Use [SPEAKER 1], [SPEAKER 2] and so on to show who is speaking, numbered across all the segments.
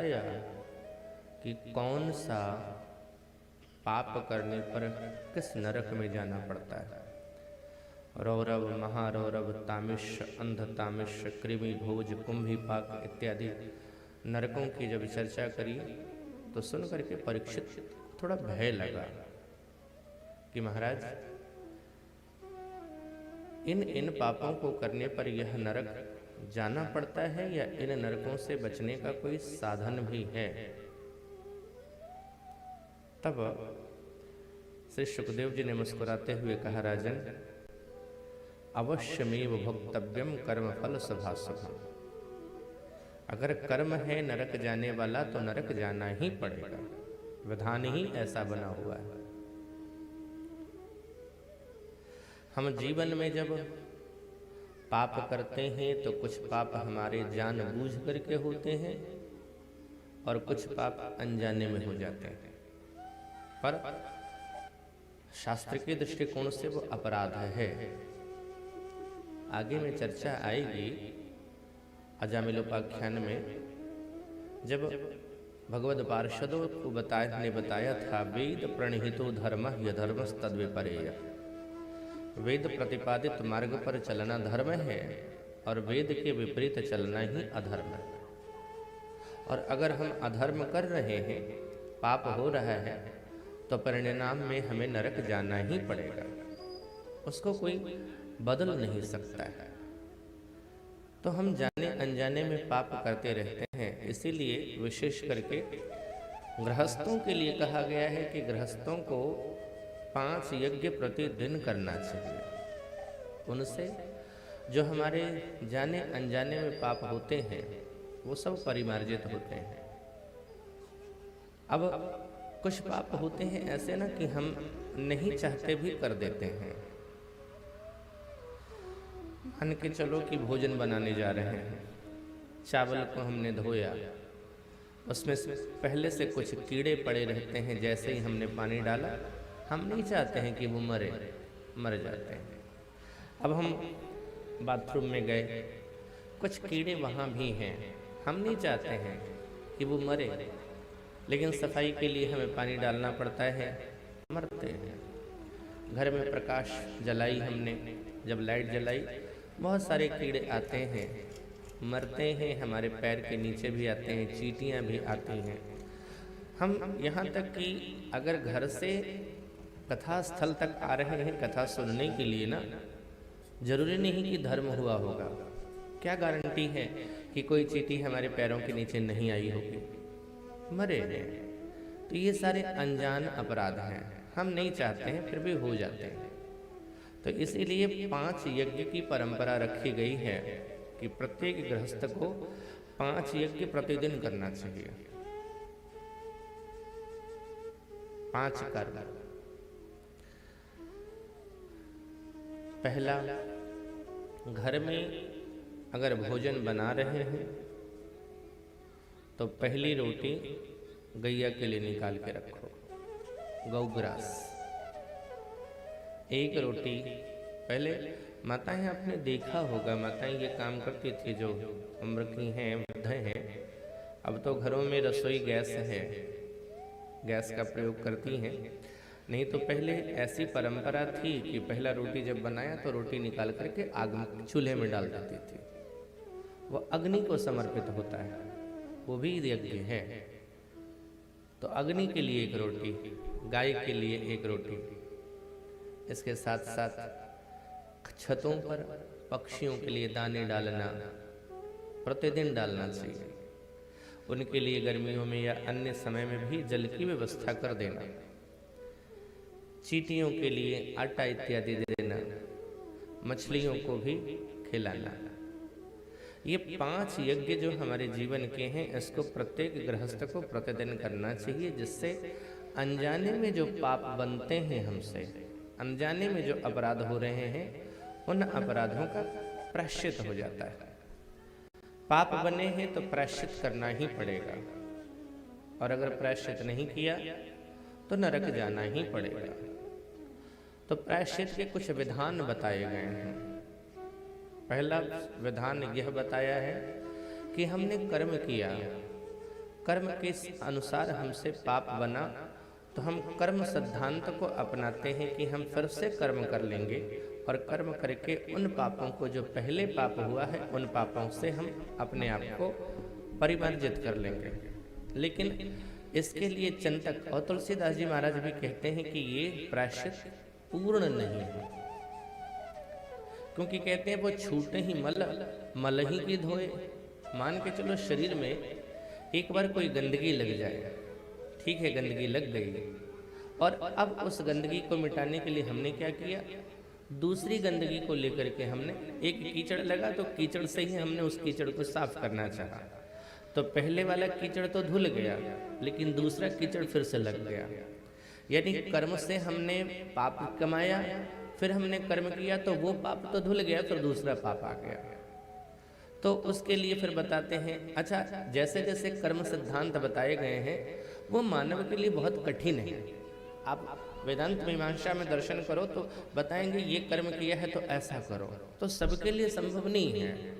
[SPEAKER 1] बताया कि कौन सा पाप करने पर किस नरक में जाना पड़ता है। रौरव, महारौरव, तामिश, अंध तामिश, कृमि भोज, कुंभीपाक इत्यादि नरकों की जब चर्चा करी तो सुन करके परीक्षित थोड़ा भय लगा कि महाराज इन पापों को करने पर यह नरक जाना पड़ता है या इन नरकों से बचने का कोई साधन भी है। तब श्री सुखदेव जी ने मुस्कुराते हुए कहा, राजन अवश्यमेव भोक्तव्यम कर्म फल सभासभम। अगर कर्म है नरक जाने वाला तो नरक जाना ही पड़ेगा, विधान ही ऐसा बना हुआ है। हम जीवन में जब पाप करते हैं तो कुछ पाप हमारे जानबूझ करके होते हैं और कुछ पाप अनजाने में हो जाते हैं, पर शास्त्र के दृष्टिकोण से वो अपराध है। आगे में चर्चा आएगी अजामिलोपाख्यान में, जब भगवद पार्षदों को बताया था वेद प्रणहितो धर्म यधर्मस्तद विपरेय। वेद प्रतिपादित मार्ग पर चलना धर्म है और वेद के विपरीत चलना ही अधर्म है। और अगर हम अधर्म कर रहे हैं, पाप हो रहा है, तो परिणाम में हमें नरक जाना ही पड़ेगा, उसको कोई बदल नहीं सकता है। तो हम जाने अनजाने में पाप करते रहते हैं। इसीलिए विशेष करके गृहस्थों के लिए कहा गया है कि गृहस्थों को 5 यज्ञ प्रतिदिन करना चाहिए। उनसे जो हमारे जाने अनजाने में पाप होते हैं वो सब परिमार्जित होते हैं। अब कुछ पाप होते हैं ऐसे ना कि हम नहीं चाहते भी कर देते हैं। मान के चलो कि भोजन बनाने जा रहे हैं, चावल को हमने धोया, उसमें से पहले से कुछ कीड़े पड़े रहते हैं। जैसे ही हमने पानी डाला, हम नहीं चाहते हैं कि वो मर जाते हैं। अब हम बाथरूम में गए, कुछ कीड़े वहाँ भी हैं, हम नहीं चाहते हैं कि वो मरे, लेकिन सफाई के लिए हमें पानी डालना पड़ता है, मरते हैं। घर में प्रकाश जलाई हमने, जब लाइट जलाई, बहुत सारे कीड़े आते हैं, मरते हैं, हमारे पैर के नीचे भी आते हैं, चींटियाँ भी आती हैं। हम यहाँ तक कि अगर घर से कथा स्थल तक आ रहे हैं कथा सुनने के लिए ना, जरूरी नहीं कि धर्म हुआ होगा। क्या गारंटी है कि कोई चींटी हमारे पैरों के नीचे नहीं आई होगी, मरे हैं। तो ये सारे अनजान अपराध हैं, हम नहीं चाहते हैं फिर भी हो जाते हैं। तो इसीलिए 5 यज्ञ की परंपरा रखी गई है कि प्रत्येक गृहस्थ को 5 यज्ञ प्रतिदिन करना चाहिए। 5 कर्म। पहला, घर में अगर भोजन बना रहे हैं तो पहली रोटी गैया के लिए निकाल के रखो, गौग्रास। एक रोटी पहले माताएं, आपने देखा होगा माताएं ये काम करती थी, जो उम्र की हैं, वृद्ध हैं। अब तो घरों में रसोई गैस है, गैस का प्रयोग करती हैं। नहीं तो पहले ऐसी परंपरा थी कि पहला रोटी जब बनाया तो रोटी निकाल करके आग चूल्हे में डाल देती थी। वो अग्नि को समर्पित होता है, वो भी यज्ञ है। तो अग्नि के लिए एक रोटी, गाय के लिए एक रोटी। इसके साथ साथ छतों पर पक्षियों के लिए दाने डालना प्रतिदिन डालना चाहिए। उनके लिए गर्मियों में या अन्य समय में भी जल की व्यवस्था कर देना। चींटियों के लिए आटा इत्यादि दे देना, मछलियों को भी खिलाना। ये 5 यज्ञ जो हमारे जीवन के हैं, इसको प्रत्येक गृहस्थ को प्रतिदिन करना चाहिए, जिससे अनजाने में जो पाप बनते हैं हमसे, अनजाने में जो अपराध हो रहे हैं, उन अपराधों का प्रायश्चित हो जाता है। पाप बने हैं तो प्रायश्चित करना ही पड़ेगा, और अगर प्रायश्चित नहीं किया तो नरक जाना ही पड़ेगा। तो प्रायश्चित के कुछ विधान बताए गए हैं। पहला विधान यह बताया है कि हमने कर्म किया, कर्म के अनुसार हमसे पाप बना तो हम कर्म सिद्धांत को अपनाते हैं कि हम फिर से कर्म कर लेंगे और कर्म करके उन पापों को, जो पहले पाप हुआ है, उन पापों से हम अपने आप को परिमार्जित कर लेंगे। लेकिन इसके लिए चिंतक और तुलसीदास जी महाराज भी कहते हैं कि ये प्रायश्चित पूर्ण नहीं है, क्योंकि कहते हैं वो छूटे ही मल ही की धोए। मान के चलो शरीर में एक बार कोई गंदगी लग जाए, ठीक है, गंदगी लग गई, और अब उस गंदगी को मिटाने के लिए हमने क्या किया, दूसरी गंदगी को लेकर के हमने, एक कीचड़ लगा तो कीचड़ से ही हमने उस कीचड़ को साफ करना चाहा, तो पहले वाला कीचड़ तो धुल गया, लेकिन दूसरा कीचड़ फिर से लग गया। यानी कर्म से हमने पाप कमाया, फिर हमने कर्म किया तो वो पाप तो धुल गया, फिर दूसरा पाप आ गया। तो उसके लिए फिर बताते हैं, अच्छा, जैसे जैसे कर्म सिद्धांत बताए गए हैं वो मानव के लिए बहुत कठिन है। आप वेदांत मीमांसा में दर्शन करो तो बताएंगे ये कर्म किया है तो ऐसा करो, तो सबके लिए संभव नहीं है।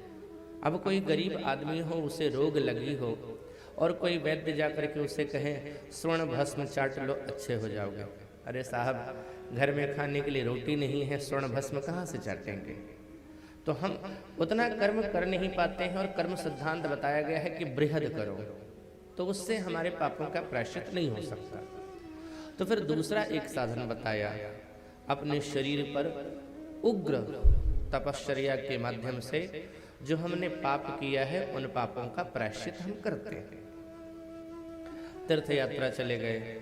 [SPEAKER 1] अब कोई गरीब आदमी हो, उसे रोग लगी हो, और कोई वैद्य जा करके उसे कहे स्वर्ण भस्म चाट लो अच्छे हो जाओगे। अरे साहब, घर में खाने के लिए रोटी नहीं है, स्वर्ण भस्म कहाँ से चाटेंगे? तो हम उतना कर्म कर नहीं पाते हैं, और कर्म सिद्धांत बताया गया है कि बृहद करो, तो उससे हमारे पापों का प्रायश्चित नहीं हो सकता। तो फिर दूसरा एक साधन बताया, अपने शरीर पर उग्र तपश्चर्या के माध्यम से जो हमने पाप किया है उन पापों का प्रायश्चित हम करते हैं। तीर्थ यात्रा चले गए,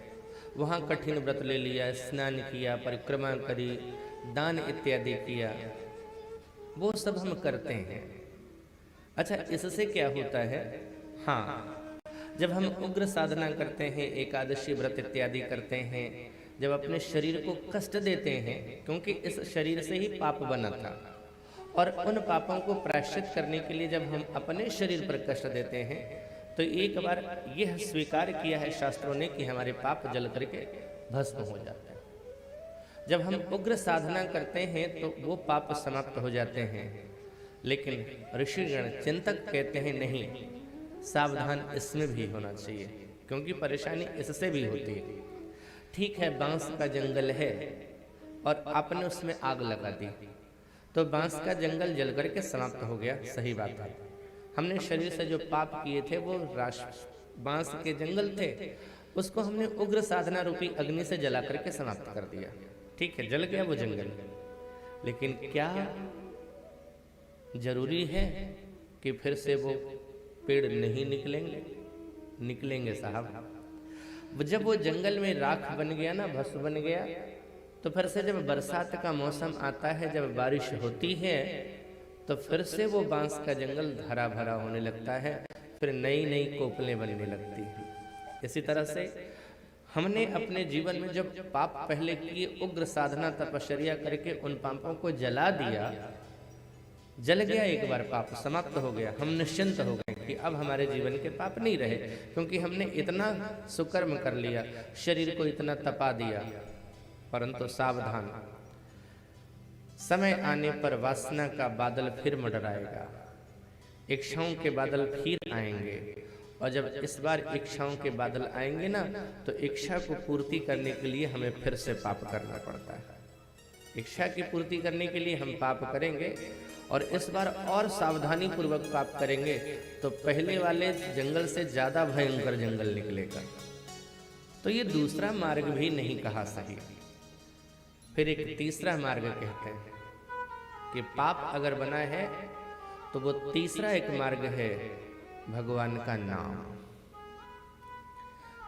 [SPEAKER 1] वहाँ कठिन व्रत ले लिया, स्नान किया, परिक्रमा करी, दान इत्यादि किया, वो सब हम करते हैं। अच्छा, इससे क्या होता है? हाँ, जब हम उग्र साधना करते हैं, एकादशी व्रत इत्यादि करते हैं, जब अपने शरीर को कष्ट देते हैं, क्योंकि इस शरीर से ही पाप बना था, और उन पापों को प्रायश्चित करने के लिए जब हम अपने शरीर पर कष्ट देते हैं, तो एक बार यह स्वीकार किया है शास्त्रों ने कि हमारे पाप जल करके भस्म हो जाते हैं। जब हम उग्र साधना करते हैं तो वो पाप समाप्त हो जाते हैं। लेकिन ऋषिगण चिंतक कहते हैं नहीं, सावधान इसमें भी होना चाहिए, क्योंकि परेशानी इससे भी होती है। ठीक है, बांस का जंगल है और आपने उसमें आग लगा दी, तो बांस का जंगल जल करके समाप्त हो गया, सही बात है। हमने शरीर से जो पाप किए थे वो बांस के जंगल थे, उसको हमने उग्र साधना रूपी अग्नि से जला करके समाप्त कर दिया। ठीक है, जल गया वो जंगल, लेकिन क्या जरूरी है कि फिर से वो पेड़ नहीं निकलेंगे? निकलेंगे साहब। जब वो जंगल में राख बन गया ना, भस्म बन गया, तो फिर से जब बरसात का मौसम आता है, जब बारिश होती है, तो फिर से वो बांस का जंगल हरा भरा होने लगता है, फिर नई नई कोपलें बनने लगती हैं। इसी तरह से हमने अपने जीवन में जब पाप पहले किए, उग्र साधना तपश्चर्या करके उन पापों को जला दिया, जल गया एक बार, पाप समाप्त हो गया, हम निश्चिंत हो गए कि अब हमारे जीवन के पाप नहीं रहे, क्योंकि हमने इतना सुकर्म कर लिया, शरीर को इतना तपा दिया। परंतु सावधान, समय आने पर वासना का बादल फिर मंडराएगा, इच्छाओं के बादल फिर आएंगे, और जब इस बार इच्छाओं के बादल आएंगे ना, तो इच्छा को पूर्ति करने के लिए हमें फिर से पाप करना पड़ता है। इच्छा की पूर्ति करने के लिए हम पाप करेंगे, और इस बार और सावधानी पूर्वक पाप करेंगे, तो पहले वाले जंगल से ज्यादा भयंकर जंगल निकलेगा। तो ये दूसरा मार्ग भी नहीं कहा सही। फिर एक तीसरा मार्ग कहते हैं कि पाप अगर बना है तो वो तीसरा एक मार्ग है भगवान का नाम।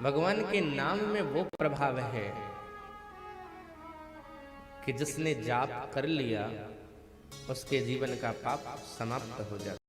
[SPEAKER 1] भगवान के नाम में वो प्रभाव है कि जिसने जाप कर लिया उसके जीवन का पाप समाप्त हो जाता है।